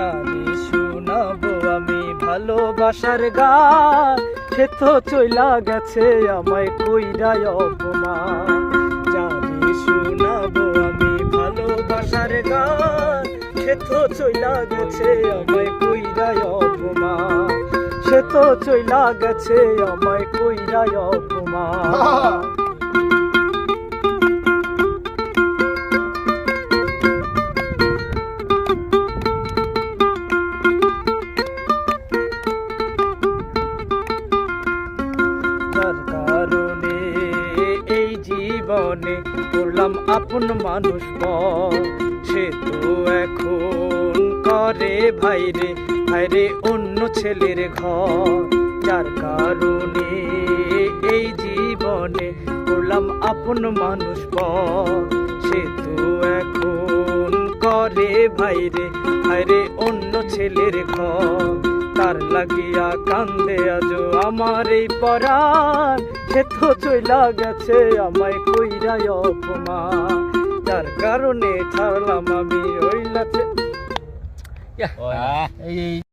জানি শোনাবো আমি ভালোবাসার গান, সে তো চইলা গেছে আমায় কইরায় অপমান। জানি শোনাবো আমি ভালোবাসার গান, সে তো চইলা গেছে আমায় কইরায় অপমান। সে তো চইলা গেছে আমায় কইরায় অপমান। তার কারণে এই জীবনে করলাম আপন মানুষ পর, সে তো এখন করে ভাইরে ভাইরে অন্য ছেলের ঘর। যার কারণে এই জীবনে করলাম আপন মানুষ পর, সে তো এখন করে ভাইরে ভাইরে অন্য ছেলের ঘর। তার লাগিয়া কান্দে আজো আমার এই পরাণ, সে তো চইলা গেছে আমায় কইরায় অপমান। যার কারণে ছাড়লাম আমি ওই লাচে